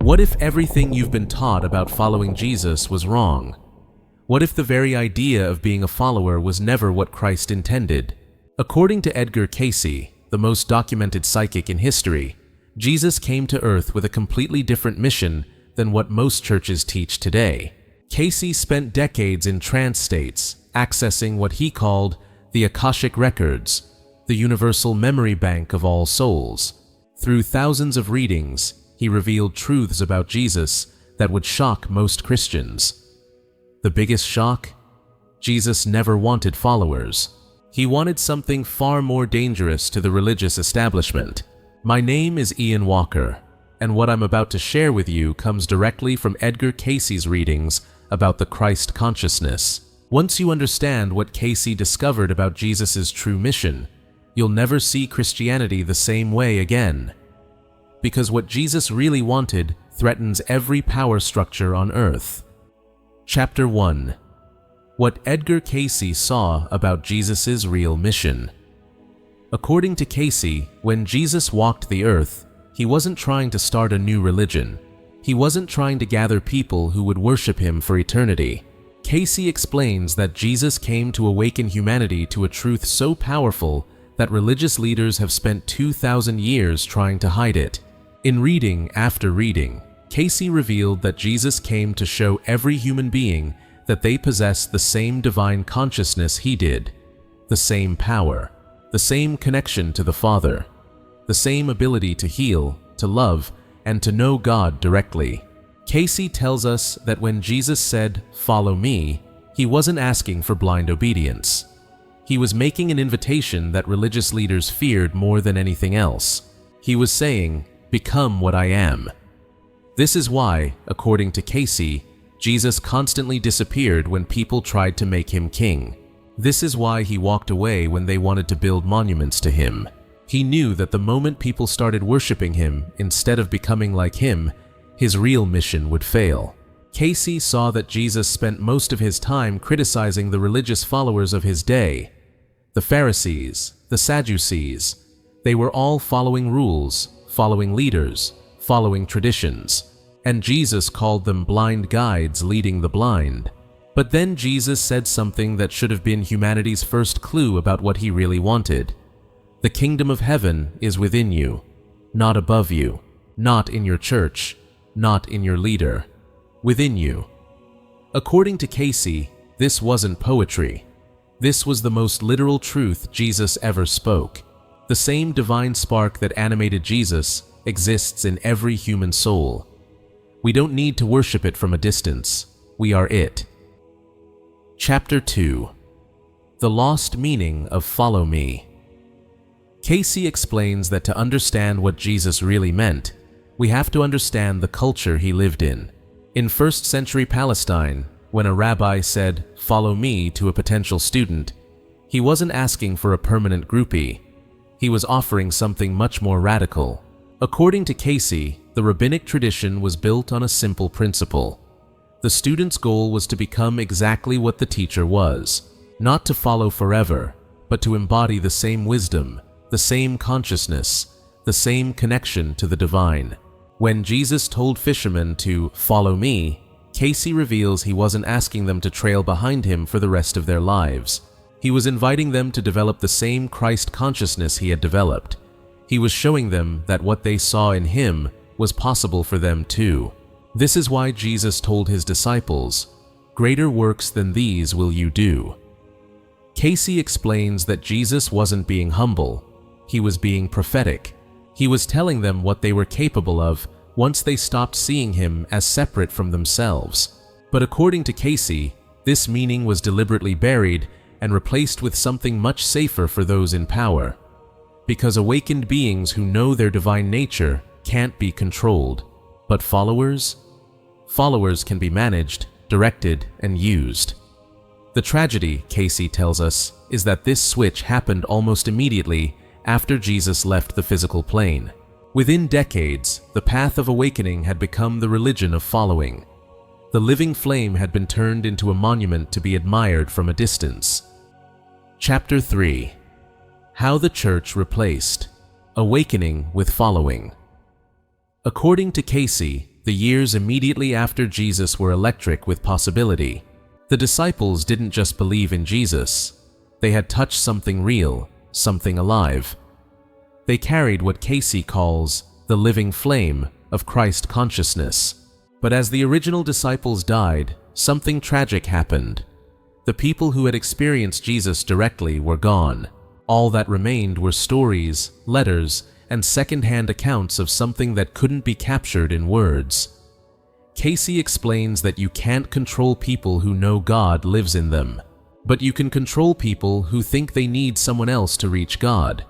What if everything you've been taught about following Jesus was wrong? What if the very idea of being a follower was never what Christ intended? According to Edgar Cayce, the most documented psychic in history, Jesus came to Earth with a completely different mission than what most churches teach today. Cayce spent decades in trance states, accessing what he called the Akashic Records, the universal memory bank of all souls. Through thousands of readings, he revealed truths about Jesus that would shock most Christians. The biggest shock? Jesus never wanted followers. He wanted something far more dangerous to the religious establishment. My name is Ian Walker, and what I'm about to share with you comes directly from Edgar Cayce's readings about the Christ consciousness. Once you understand what Cayce discovered about Jesus' true mission, you'll never see Christianity the same way again. Because what Jesus really wanted threatens every power structure on earth. Chapter 1. What Edgar Cayce saw about Jesus' real mission. According to Cayce, when Jesus walked the earth, he wasn't trying to start a new religion. He wasn't trying to gather people who would worship him for eternity. Cayce explains that Jesus came to awaken humanity to a truth so powerful that religious leaders have spent 2,000 years trying to hide it. In reading after reading, Cayce revealed that Jesus came to show every human being that they possess the same divine consciousness he did, the same power, the same connection to the Father, the same ability to heal, to love, and to know God directly. Cayce tells us that when Jesus said, "Follow me," he wasn't asking for blind obedience. He was making an invitation that religious leaders feared more than anything else. He was saying, "Become what I am." This is why, according to Cayce, Jesus constantly disappeared when people tried to make him king. This is why he walked away when they wanted to build monuments to him. He knew that the moment people started worshiping him instead of becoming like him, his real mission would fail. Cayce saw that Jesus spent most of his time criticizing the religious followers of his day. The Pharisees, the Sadducees, they were all following rules, following leaders, following traditions, and Jesus called them blind guides leading the blind. But then Jesus said something that should have been humanity's first clue about what he really wanted. The kingdom of heaven is within you, not above you, not in your church, not in your leader, within you. According to Cayce, this wasn't poetry. This was the most literal truth Jesus ever spoke. The same divine spark that animated Jesus exists in every human soul. We don't need to worship it from a distance. We are it. Chapter 2. The Lost Meaning of Follow Me. Cayce explains that to understand what Jesus really meant, we have to understand the culture he lived in. In 1st century Palestine, when a rabbi said, "Follow me," to a potential student, he wasn't asking for a permanent groupie. He was offering something much more radical. According to Cayce, the rabbinic tradition was built on a simple principle. The student's goal was to become exactly what the teacher was, not to follow forever, but to embody the same wisdom, the same consciousness, the same connection to the divine. When Jesus told fishermen to "follow me," Cayce reveals he wasn't asking them to trail behind him for the rest of their lives. He was inviting them to develop the same Christ consciousness he had developed. He was showing them that what they saw in him was possible for them too. This is why Jesus told his disciples, "Greater works than these will you do." Cayce explains that Jesus wasn't being humble. He was being prophetic. He was telling them what they were capable of once they stopped seeing him as separate from themselves. But according to Cayce, this meaning was deliberately buried and replaced with something much safer for those in power. Because awakened beings who know their divine nature can't be controlled. But followers? Followers can be managed, directed, and used. The tragedy, Cayce tells us, is that this switch happened almost immediately after Jesus left the physical plane. Within decades, the path of awakening had become the religion of following. The living flame had been turned into a monument to be admired from a distance. Chapter 3. How the Church Replaced Awakening with Following. According to Cayce, The years immediately after Jesus were electric with possibility. The disciples didn't just believe in Jesus. They had touched something real, something alive. They carried what Cayce calls the living flame of Christ consciousness. But as the original disciples died, something tragic happened. The people who had experienced Jesus directly were gone. All that remained were stories, letters, and second-hand accounts of something that couldn't be captured in words. Cayce explains that you can't control people who know God lives in them, but you can control people who think they need someone else to reach God.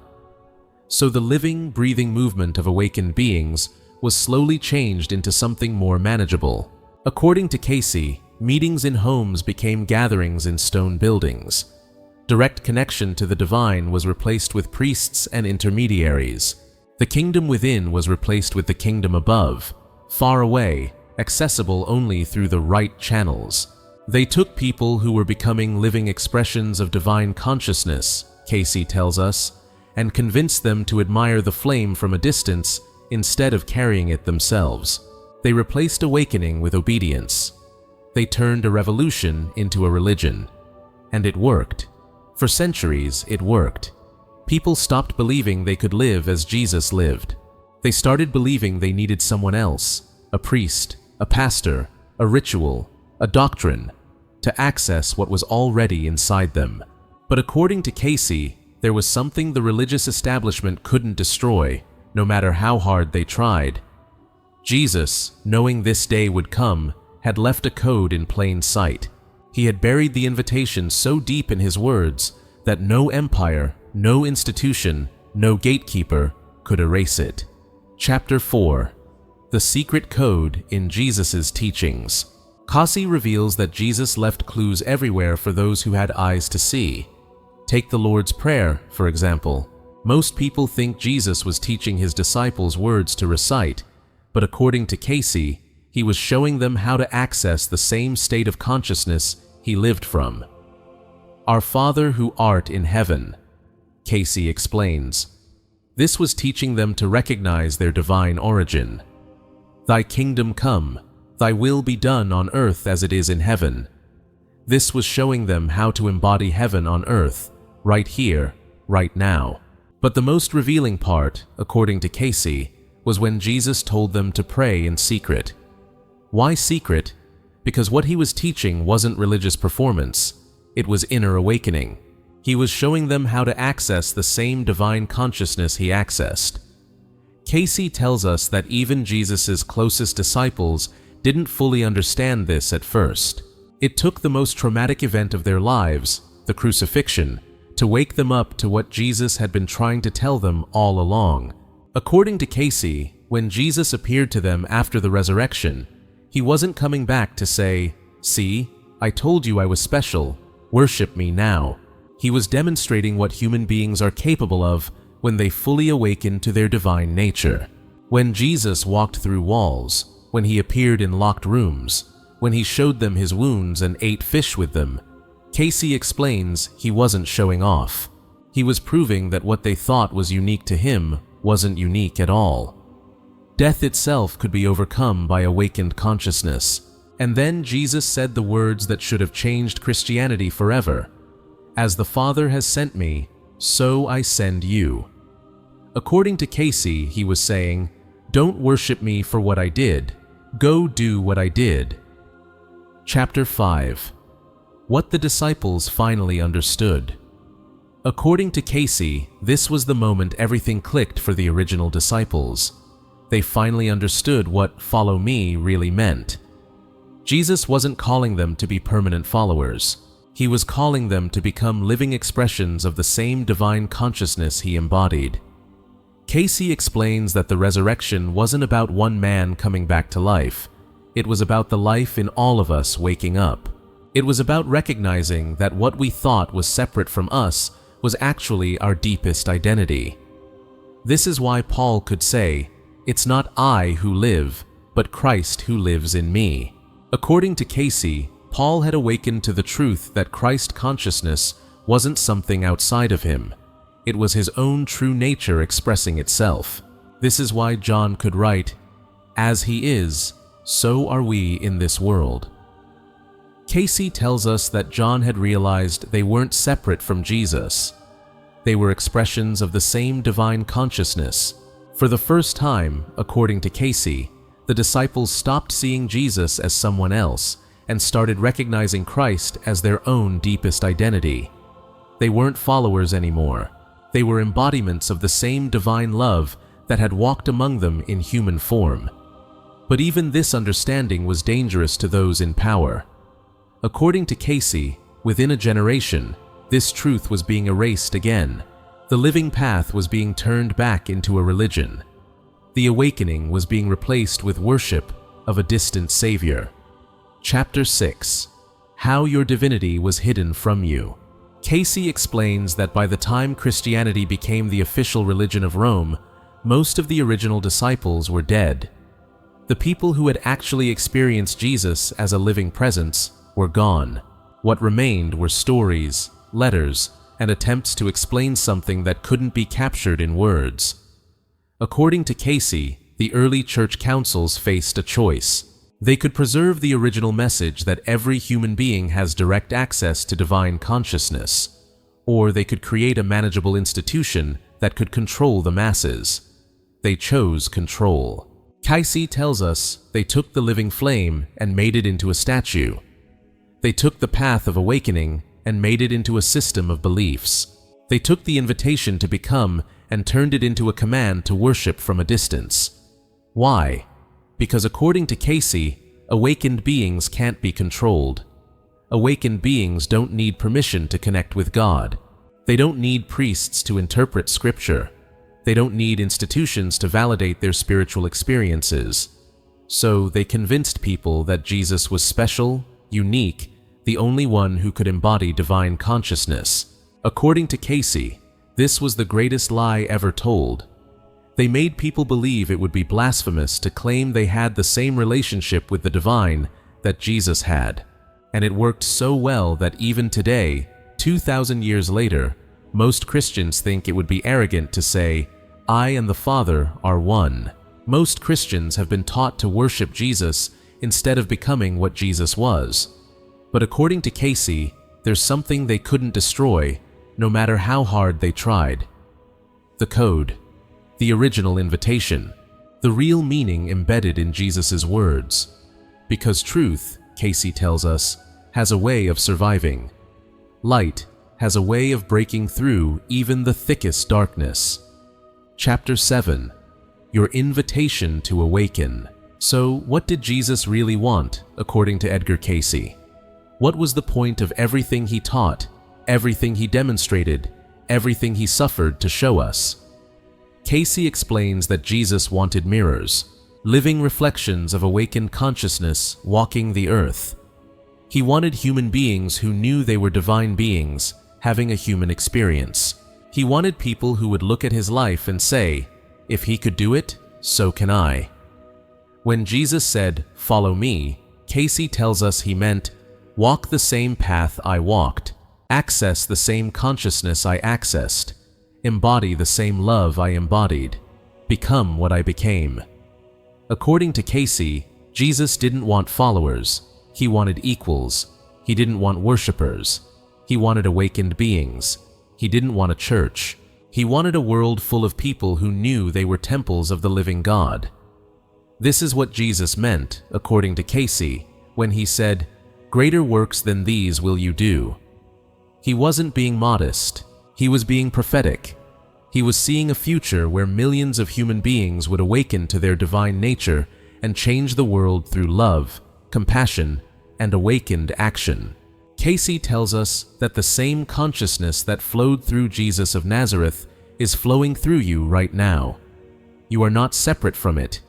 So the living, breathing movement of awakened beings was slowly changed into something more manageable. According to Cayce, meetings in homes became gatherings in stone buildings. Direct connection to the divine was replaced with priests and intermediaries. The kingdom within was replaced with the kingdom above, far away, accessible only through the right channels. They took people who were becoming living expressions of divine consciousness, Cayce tells us, and convinced them to admire the flame from a distance instead of carrying it themselves. They replaced awakening with obedience. They turned a revolution into a religion. And it worked. For centuries, it worked. People stopped believing they could live as Jesus lived. They started believing they needed someone else, a priest, a pastor, a ritual, a doctrine, to access what was already inside them. But according to Cayce, there was something the religious establishment couldn't destroy, no matter how hard they tried. Jesus, knowing this day would come, had left a code in plain sight. He had buried the invitation so deep in his words that no empire, no institution, no gatekeeper could erase it. Chapter 4. The Secret Code in Jesus' Teachings. Cayce reveals that Jesus left clues everywhere for those who had eyes to see. Take the Lord's Prayer, for example. Most people think Jesus was teaching his disciples words to recite, but according to Cayce, he was showing them how to access the same state of consciousness he lived from. Our Father who art in heaven, Cayce explains. This was teaching them to recognize their divine origin. Thy kingdom come, thy will be done on earth as it is in heaven. This was showing them how to embody heaven on earth, right here, right now. But the most revealing part, according to Cayce, was when Jesus told them to pray in secret. Why secret? Because what he was teaching wasn't religious performance, it was inner awakening. He was showing them how to access the same divine consciousness he accessed. Cayce tells us that even Jesus' closest disciples didn't fully understand this at first. It took the most traumatic event of their lives, the crucifixion, to wake them up to what Jesus had been trying to tell them all along. According to Cayce, when Jesus appeared to them after the resurrection, he wasn't coming back to say, "See, I told you I was special, worship me now." He was demonstrating what human beings are capable of when they fully awaken to their divine nature. When Jesus walked through walls, when he appeared in locked rooms, when he showed them his wounds and ate fish with them, Cayce explains he wasn't showing off. He was proving that what they thought was unique to him wasn't unique at all. Death itself could be overcome by awakened consciousness. And then Jesus said the words that should have changed Christianity forever. As the Father has sent me, so I send you. According to Cayce, he was saying, don't worship me for what I did. Go do what I did. Chapter 5. What the disciples finally understood. According to Cayce, this was the moment everything clicked for the original disciples. They finally understood what "follow me" really meant. Jesus wasn't calling them to be permanent followers. He was calling them to become living expressions of the same divine consciousness he embodied. Cayce explains that the resurrection wasn't about one man coming back to life. It was about the life in all of us waking up. It was about recognizing that what we thought was separate from us was actually our deepest identity. This is why Paul could say, "It's not I who live, but Christ who lives in me." According to Cayce, Paul had awakened to the truth that Christ consciousness wasn't something outside of him. It was his own true nature expressing itself. This is why John could write, "As he is, so are we in this world. Cayce tells us that John had realized they weren't separate from Jesus. They were expressions of the same divine consciousness. For the first time, according to Cayce, the disciples stopped seeing Jesus as someone else and started recognizing Christ as their own deepest identity. They weren't followers anymore. They were embodiments of the same divine love that had walked among them in human form. But even this understanding was dangerous to those in power. According to Cayce, within a generation, this truth was being erased again. The living path was being turned back into a religion. The awakening was being replaced with worship of a distant savior. Chapter 6. How your divinity was hidden from you. Cayce explains that by the time Christianity became the official religion of Rome, most of the original disciples were dead. The people who had actually experienced Jesus as a living presence were gone. What remained were stories, letters, and attempts to explain something that couldn't be captured in words. According to Cayce, the early church councils faced a choice. They could preserve the original message that every human being has direct access to divine consciousness, or they could create a manageable institution that could control the masses. They chose control. Cayce tells us they took the living flame and made it into a statue. They took the path of awakening and made it into a system of beliefs. They took the invitation to become and turned it into a command to worship from a distance. Why? Because according to Cayce, awakened beings can't be controlled. Awakened beings don't need permission to connect with God. They don't need priests to interpret scripture. They don't need institutions to validate their spiritual experiences. So they convinced people that Jesus was special, unique, the only one who could embody divine consciousness. According to Cayce, this was the greatest lie ever told. They made people believe it would be blasphemous to claim they had the same relationship with the divine that Jesus had. And it worked so well that even today, 2,000 years later, most Christians think it would be arrogant to say, "I and the Father are one." Most Christians have been taught to worship Jesus instead of becoming what Jesus was. But according to Cayce, there's something they couldn't destroy, no matter how hard they tried. The code, the original invitation, the real meaning embedded in Jesus' words. Because truth, Cayce tells us, has a way of surviving. Light has a way of breaking through even the thickest darkness. Chapter 7. Your invitation to awaken. So, what did Jesus really want, according to Edgar Cayce? What was the point of everything he taught, everything he demonstrated, everything he suffered to show us? Cayce explains that Jesus wanted mirrors, living reflections of awakened consciousness walking the earth. He wanted human beings who knew they were divine beings, having a human experience. He wanted people who would look at his life and say, "If he could do it, so can I." When Jesus said, "Follow me," Cayce tells us he meant, walk the same path I walked, access the same consciousness I accessed, embody the same love I embodied, become what I became. According to Cayce, Jesus didn't want followers, he wanted equals. He didn't want worshippers. He wanted awakened beings. He didn't want a church. He wanted a world full of people who knew they were temples of the living God. This is what Jesus meant, according to Cayce, when he said, "Greater works than these will you do." He wasn't being modest. He was being prophetic. He was seeing a future where millions of human beings would awaken to their divine nature and change the world through love, compassion, and awakened action. Cayce tells us that the same consciousness that flowed through Jesus of Nazareth is flowing through you right now. You are not separate from it.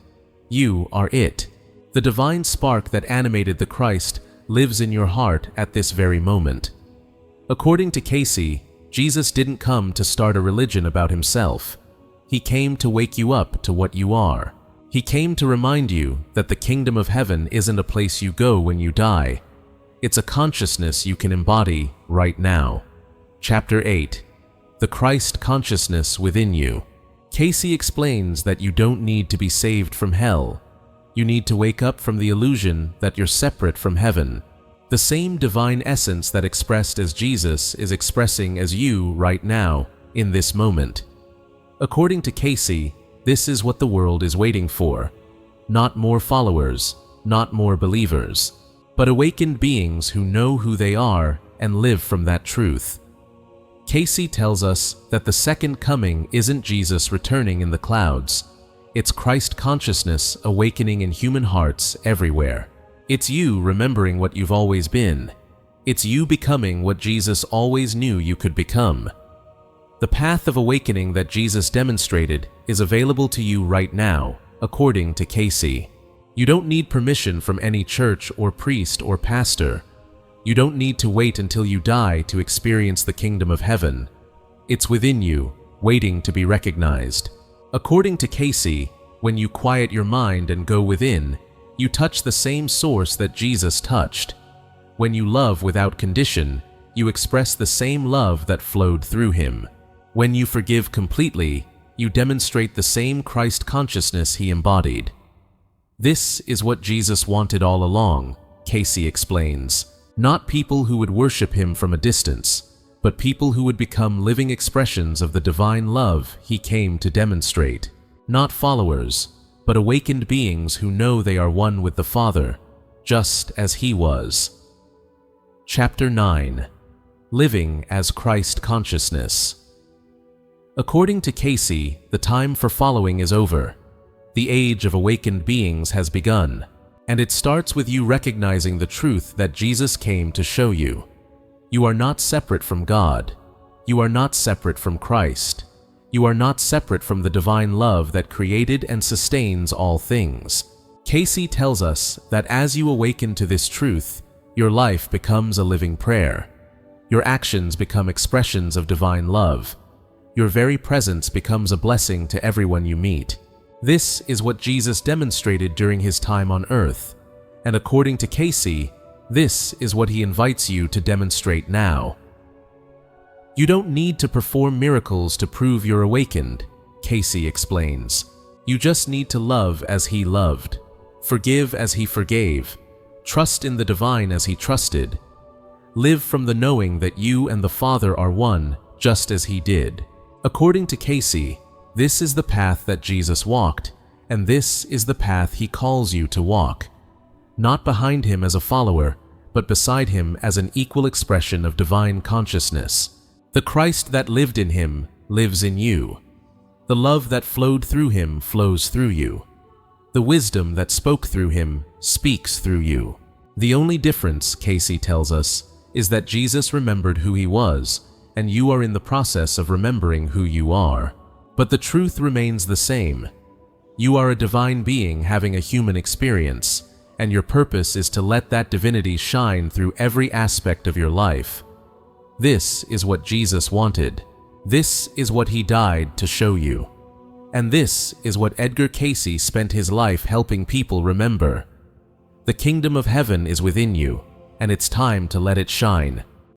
You are it. The divine spark that animated the Christ lives in your heart at this very moment. According to Cayce, Jesus didn't come to start a religion about himself. He came to wake you up to what you are. He came to remind you that the kingdom of heaven isn't a place you go when you die. It's a consciousness you can embody right now. Chapter 8. The Christ consciousness within you. Cayce explains that you don't need to be saved from hell. You need to wake up from the illusion that you're separate from heaven. The same divine essence that expressed as Jesus is expressing as you right now, in this moment. According to Cayce, this is what the world is waiting for. Not more followers, not more believers, but awakened beings who know who they are and live from that truth. Cayce tells us that the second coming isn't Jesus returning in the clouds. It's Christ consciousness awakening in human hearts everywhere. It's you remembering what you've always been. It's you becoming what Jesus always knew you could become. The path of awakening that Jesus demonstrated is available to you right now, according to Cayce. You don't need permission from any church or priest or pastor. You don't need to wait until you die to experience the kingdom of heaven. It's within you, waiting to be recognized. According to Cayce, when you quiet your mind and go within, you touch the same source that Jesus touched. When you love without condition, you express the same love that flowed through him. When you forgive completely, you demonstrate the same Christ consciousness he embodied. This is what Jesus wanted all along, Cayce explains. Not people who would worship him from a distance, but people who would become living expressions of the divine love he came to demonstrate. Not followers, but awakened beings who know they are one with the Father, just as he was. Chapter 9. Living as Christ Consciousness. According to Cayce, the time for following is over. The age of awakened beings has begun, and it starts with you recognizing the truth that Jesus came to show you. You are not separate from God. You are not separate from Christ. You are not separate from the divine love that created and sustains all things. Cayce tells us that as you awaken to this truth, your life becomes a living prayer. Your actions become expressions of divine love. Your very presence becomes a blessing to everyone you meet. This is what Jesus demonstrated during his time on earth, and according to Cayce, this is what he invites you to demonstrate now. You don't need to perform miracles to prove you're awakened, Cayce explains. You just need to love as he loved, forgive as he forgave, trust in the divine as he trusted, live from the knowing that you and the Father are one, just as he did. According to Cayce, this is the path that Jesus walked, and this is the path he calls you to walk. Not behind him as a follower, but beside him as an equal expression of divine consciousness. The Christ that lived in him lives in you. The love that flowed through him flows through you. The wisdom that spoke through him speaks through you. The only difference, Cayce tells us, is that Jesus remembered who he was, and you are in the process of remembering who you are. But the truth remains the same. You are a divine being having a human experience, and your purpose is to let that divinity shine through every aspect of your life. This is what Jesus wanted. This is what he died to show you. And this is what Edgar Cayce spent his life helping people remember. The kingdom of heaven is within you, and it's time to let it shine.